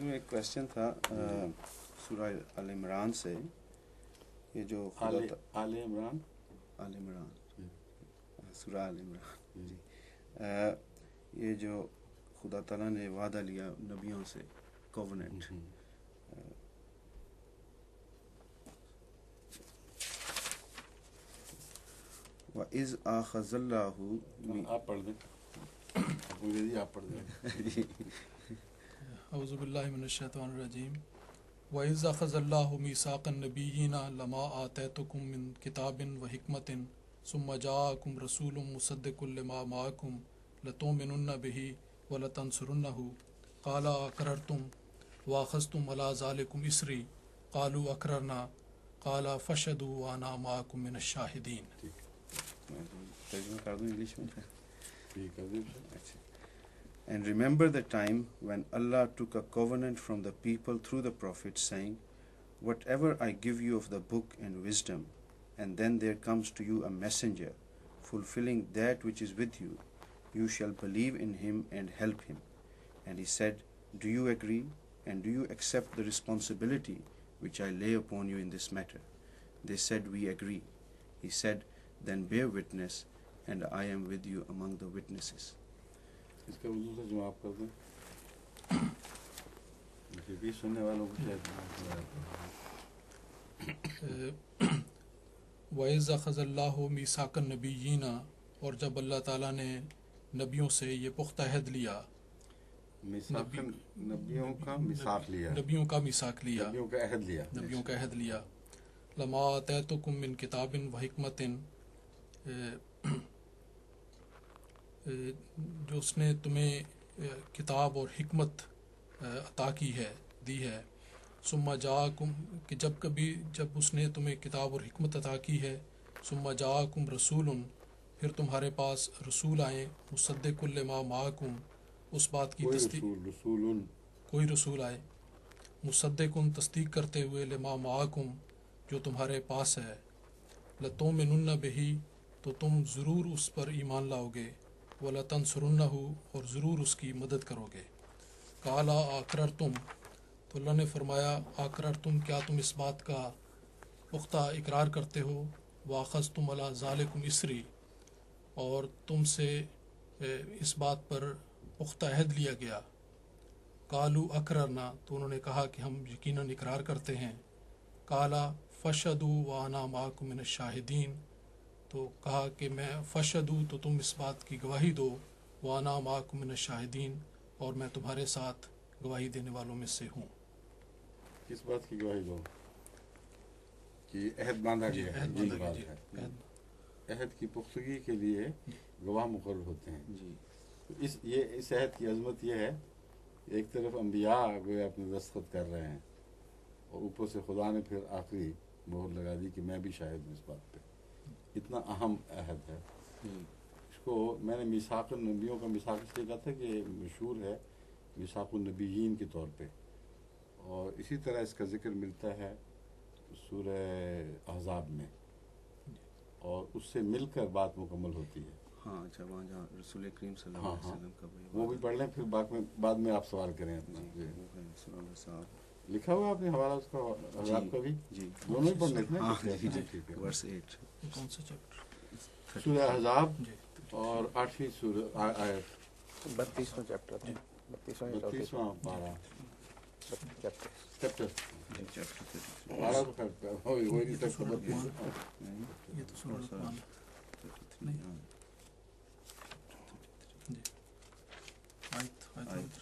میں ایک کویسچن تھا سورہ آل عمران سے، یہ جو آل عمران سورہ آل عمران جی، یہ جو خدا تعالیٰ نے وعدہ لیا نبیوں سے کووننٹ، وَإِذْ أَخَذَ اللَّهُ، آپ پڑھ دیں، آپ پڑھ دیں. اعوذ باللہ من الشیطان الرجیم. وَإِذْ أَخَذَ اللَّهُ مِيثَاقَ النَّبِيِّينَ لَمَا آتَيْتُكُم مِّن كِتَابٍ وَحِكْمَةٍ ثُمَّ جَاءَكُمْ رَسُولٌ مُصَدِّقٌ لِّمَا مَعَكُمْ لَتُؤْمِنُنَّ بِهِ وَلَتَنصُرُنَّهُ قَالَ أَقْرَرْتُمْ وَأَخَذْتُمْ عَلَىٰ ذَٰلِكُمْ إِصْرِي قَالُوا أَقْرَرْنَا قَالَ فَاشْهَدُوا وَأَنَا مَعَكُم مِّنَ الشَّاهِدِينَ. ترجمہ کر دوں انگلش میں. ٹھیک ہے. And remember the time when Allah took a covenant from the people through the prophets, saying, whatever I give you of the book and wisdom, and then there comes to you a messenger, fulfilling that which is with you, you shall believe in him and help him. And he said, do you agree, and do you accept the responsibility which I lay upon you in this matter? They said, we agree. He said, then bear witness, and I am with you among the witnesses. اس کا اردو سے جواب کر دیں، بھی سننے والوں کو شاید. وَإِذْ أَخَذَ اللَّهُ مِيثَاقَ النَّبِيِّينَ، اور جب اللہ تعالیٰ نے نبیوں سے یہ پختہ عہد لیا، نبیوں کا میثاق لیا، نبیوں کا میثاق لیا، نبیوں کا عہد لیا، نبیوں کا عہد لیا. لَمَا آتَيْتُكُم مِّن كِتَابٍ وَحِكْمَةٍ، جو اس نے تمہیں کتاب اور حکمت عطا کی ہے، دی ہے. ثم جاءکم، کہ جب اس نے تمہیں کتاب اور حکمت عطا کی ہے. ثم جاءکم رسول، پھر تمہارے پاس رسول آئیں. مصدق لما معکم، اس بات کی تصدیق، کوئی رسول آئے مصدق، تصدیق کرتے ہوئے، لما معکم، جو تمہارے پاس ہے. لتؤمنن بہ، تو تم ضرور اس پر ایمان لاؤ گے. وَلَتَنْصُرُنَّهُ، اور ضرور اس کی مدد کرو گے. قَالَ أَقْرَرْتُمْ، تو اللہ نے فرمایا، أَقْرَرْتُمْ، کیا تم اس بات کا پختہ اقرار کرتے ہو. وَأَخَذْتُمْ عَلَىٰ ذَٰلِكُمْ إِصْرِي، اور تم سے اس بات پر پختہ عہد لیا گیا. قَالُوا أَقْرَرْنَا، تو انہوں نے کہا کہ ہم یقیناً اقرار کرتے ہیں. قَالَ فَاشْهَدُوا وَأَنَا مَعَكُم مِّنَ الشَّاهِدِينَ، تو کہا کہ میں فَاشْهَدُوا، تو تم اس بات کی گواہی دو. وَأَنَا مَعَكُم مِّنَ الشَّاهِدِينَ، اور میں تمہارے ساتھ گواہی دینے والوں میں سے ہوں. کس بات کی گواہی دو؟ کہ عہد باندھا گیا ہے. عہد باندھا گیا، عہد کی پختگی کے لیے گواہ مقرر ہوتے ہیں. اس عہد کی عظمت یہ ہے، ایک طرف انبیاء گویا اپنے دستخط کر رہے ہیں، اور اوپر سے خدا نے پھر آخری مہر لگا دی کہ میں بھی شاہد ہوں اس بات پہ. اتنا اہم عہد ہے. اس کو میں نے میثاق النبیوں کا میثاق اس لیے کہا تھا کہ مشہور ہے میثاق النبیین کے طور پہ، اور اسی طرح اس کا ذکر ملتا ہے سورہ احزاب میں، اور اس سے مل کر بات مکمل ہوتی ہے. ہاں اچھا، وہاں جہاں رسول کریم صلی اللہ علیہ وسلم کا وہ بھی پڑھ لیں، پھر بعد میں آپ سوال کریں اپنا. لکھا ہوا آپ نے حوالہ اس کا احزاب کا بھی؟ جی دونوں ہی پڑھنے تھے. ٹھیک ہے. ورس 8 کون سا چیپٹر؟ سورہ احزاب اور 8ویں سورہ آیت، 32واں چیپٹر، 32واں پارہ، چیپٹر پارہ تو وہی تک خبر تھی. یہ تو سورہ لقمان نہیں جی، آیت 8.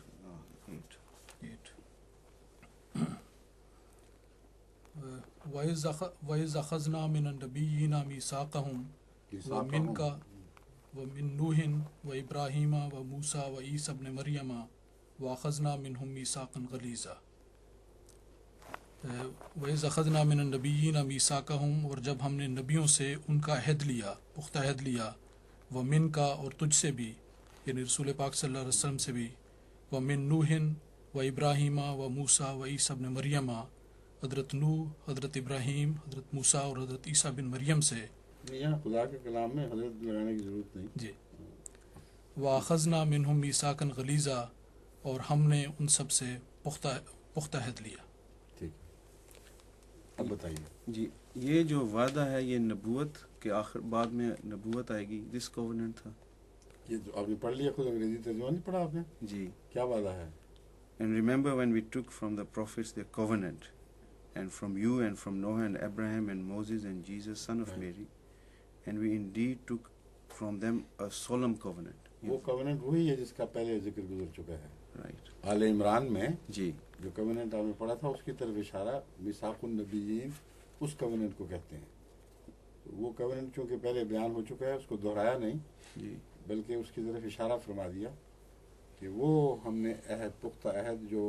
وَإِذْ أَخَذْنَا مِنَ النَّبِيِّينَ مِيثَاقَهُمْ وَمِن نُوحٍ وَإِبْرَاهِيمَ وَمُوسَىٰ وَعِيسَىٰ ابْنِ مَرْيَمَ وَأَخَذْنَا مِنْهُم مِيثَاقًا غَلِيظًا. وَإِذْ أَخَذْنَا مِنَ النَّبِيِّينَ مِيثَاقَهُمْ، اور جب ہم نے نبیوں سے ان کا عہد لیا، پختہ عہد لیا. وَمِن کا، اور تجھ سے بھی، یعنی رسول پاک صلی اللہ علیہ وسلم سے بھی. وَمِن نُوحٍ وَإِبْرَاهِيمَ وَمُوسَىٰ وَعِيسَىٰ ابْنِ مَرْيَمَ، حضرت نوح، حضرت ابراہیم، حضرت موسیٰ اور حضرت عیسیٰ بن مریم سے. یہاں خدا کے کلام میں حضرت لگانے کی ضرورت نہیں. جی. وَأَخَذْنَا مِنْهُم مِيثَاقًا غَلِيظًا، اور ہم نے ان سب سے پختہ عہد لیا. ٹھیک، اب بتائیے. جی یہ جو وعدہ ہے یہ نبوت کے آخر بعد میں نبوت آئے گی، دس کووننٹ تھا. یہ جو آپ نے پڑھ لیا خود، انگریزی ترجمہ نہیں پڑھا آپ نے؟ جی. کیا وعدہ ہے؟ And remember when we took from the prophets their covenant, and from you and from Noah and Abraham and Moses and Jesus son of Right. Mary, and we indeed took from them a solemn covenant. وہ covenant وہی ہے جس کا پہلے ذکر گزر چکا ہے. Right. آل عمران میں جی. جو کووننٹ آپ نے پڑھا تھا اس کی طرف اشارہ میثاق النبیین اس کووننٹ کو کہتے ہیں. وہ کووننٹ چونکہ پہلے بیان ہو چکا ہے اس کو دہرایا نہیں، جی. بلکہ اس کی طرف اشارہ فرما دیا کہ وہ ہم نے عہد، پختہ عہد جو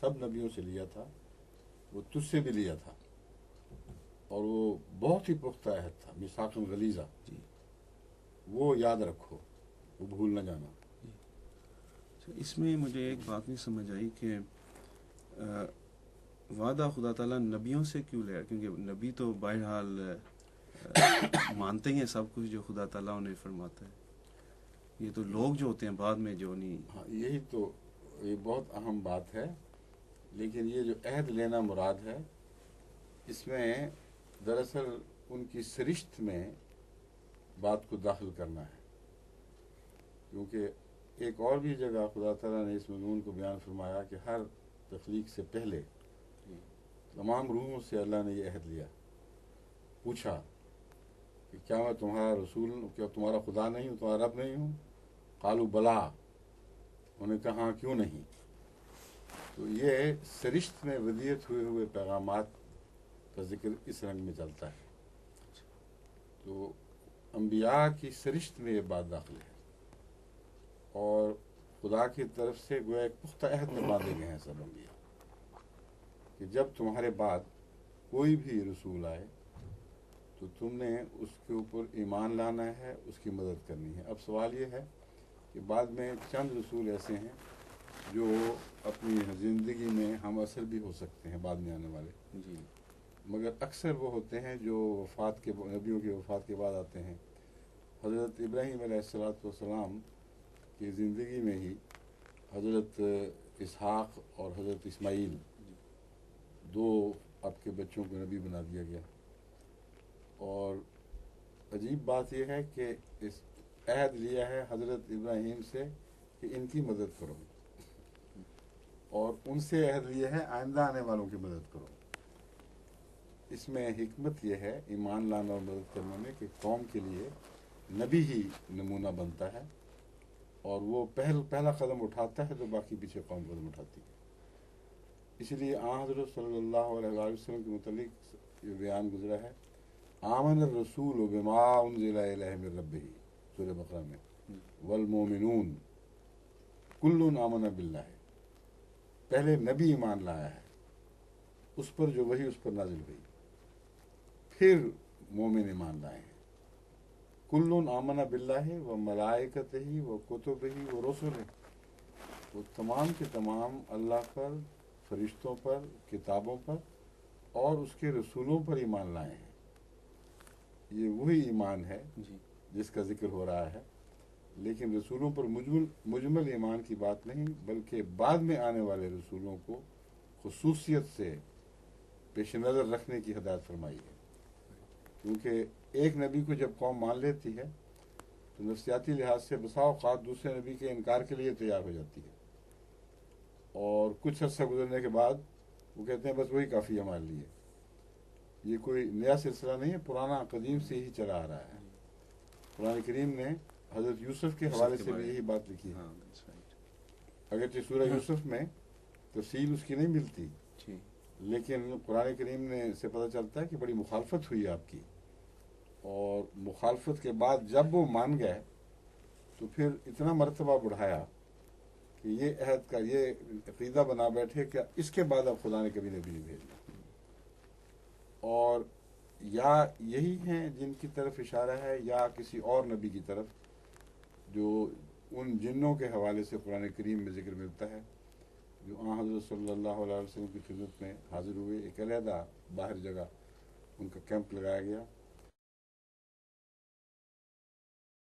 سب نبیوں سے لیا تھا وہ تجھ سے بھی لیا تھا، اور وہ بہت ہی پختہ عہد تھا، میثاق غلیظہ. جی. وہ یاد رکھو، وہ بھول نہ جانا. اس میں مجھے ایک بات نہیں سمجھ آئی کہ وعدہ خدا تعالیٰ نبیوں سے کیوں لے رہا، کیونکہ نبی تو بہرحال مانتے ہی ہیں سب کچھ جو خدا تعالیٰ انہیں فرماتا ہے. یہ تو لوگ جو ہوتے ہیں بعد میں جو نہیں. ہاں یہی تو یہ بہت اہم بات ہے. لیکن یہ جو عہد لینا مراد ہے اس میں دراصل ان کی سرشت میں بات کو داخل کرنا ہے، کیونکہ ایک اور بھی جگہ خدا تعالیٰ نے اس مضمون کو بیان فرمایا کہ ہر تخلیق سے پہلے تمام روحوں سے اللہ نے یہ عہد لیا. پوچھا کہ کیا میں تمہارا رسول ہوں، کیا تمہارا خدا نہیں ہوں، تمہارا رب نہیں ہوں؟ قالوا بلا، انہوں نے کہا کیوں نہیں. تو یہ سرشت میں ودیعت ہوئے پیغامات کا ذکر اس رنگ میں چلتا ہے. تو انبیاء کی سرشت میں یہ بات داخل ہے، اور خدا کی طرف سے گویا ایک پختہ عہد میں باندھے گئے ہیں سب انبیاء کہ جب تمہارے بعد کوئی بھی رسول آئے تو تم نے اس کے اوپر ایمان لانا ہے، اس کی مدد کرنی ہے. اب سوال یہ ہے کہ بعد میں چند رسول ایسے ہیں جو اپنی زندگی میں ہم اثر بھی ہو سکتے ہیں بعد میں آنے والے، جی. مگر اکثر وہ ہوتے ہیں جو وفات کے نبیوں کی وفات کے بعد آتے ہیں. حضرت ابراہیم علیہ السلام کی زندگی میں ہی حضرت اسحاق اور حضرت اسماعیل دو آپ کے بچوں کو نبی بنا دیا گیا. اور عجیب بات یہ ہے کہ اس عہد لیا ہے حضرت ابراہیم سے کہ ان کی مدد کرو، اور ان سے عہد لیا ہے آئندہ آنے والوں کی مدد کرو. اس میں حکمت یہ ہے ایمان لانا اور مدد کرنے میں کہ قوم کے لیے نبی ہی نمونہ بنتا ہے، اور وہ پہلا قدم اٹھاتا ہے تو باقی پیچھے قوم قدم اٹھاتی ہے. اس لیے آن حضرت صلی اللہ علیہ وسلم کے متعلق یہ بیان گزرا ہے، آمن الرسول بما انزل الیہ من ربہ، سورہ بقرہ میں، والمومنون کل آمن باللہ. پہلے نبی ایمان لایا ہے اس پر جو وحی اس پر نازل ہوئی، پھر مومن ایمان لائے ہیں. کل آمن باللہ و ملائکتہ و کتبہ و رسلہ، وہ تمام کے تمام اللہ پر، فرشتوں پر، کتابوں پر اور اس کے رسولوں پر ایمان لائے ہیں. یہ وہی ایمان ہے جی. جس کا ذکر ہو رہا ہے، لیکن رسولوں پر مجمل ایمان کی بات نہیں، بلکہ بعد میں آنے والے رسولوں کو خصوصیت سے پیش نظر رکھنے کی ہدایت فرمائی ہے. کیونکہ ایک نبی کو جب قوم مان لیتی ہے تو نفسیاتی لحاظ سے بسا اوقات دوسرے نبی کے انکار کے لیے تیار ہو جاتی ہے، اور کچھ عرصہ گزرنے کے بعد وہ کہتے ہیں بس وہی کافی ہمارے لیے. یہ کوئی نیا سلسلہ نہیں ہے، پرانا قدیم سے ہی چلا آ رہا ہے. قرآن کریم نے حضرت یوسف کے حوالے سے بھی یہی بات لکھی ہے. اگرچہ سورہ یوسف میں تفصیل اس کی نہیں ملتی، لیکن قرآن کریم نے سے پتہ چلتا ہے کہ بڑی مخالفت ہوئی آپ کی، اور مخالفت کے بعد جب وہ مان گئے تو پھر اتنا مرتبہ بڑھایا کہ یہ عہد کا یہ عقیدہ بنا بیٹھے کہ اس کے بعد اب خدا نے کبھی نبی نہیں بھیجنا. اور یا یہی ہیں جن کی طرف اشارہ ہے یا کسی اور نبی کی طرف جو ان جنوں کے حوالے سے قرآن کریم میں ذکر ملتا ہے جو آن حضرت صلی اللہ علیہ وسلم کی خدمت میں حاضر ہوئے. ایک علیحدہ باہر جگہ ان کا کیمپ لگایا گیا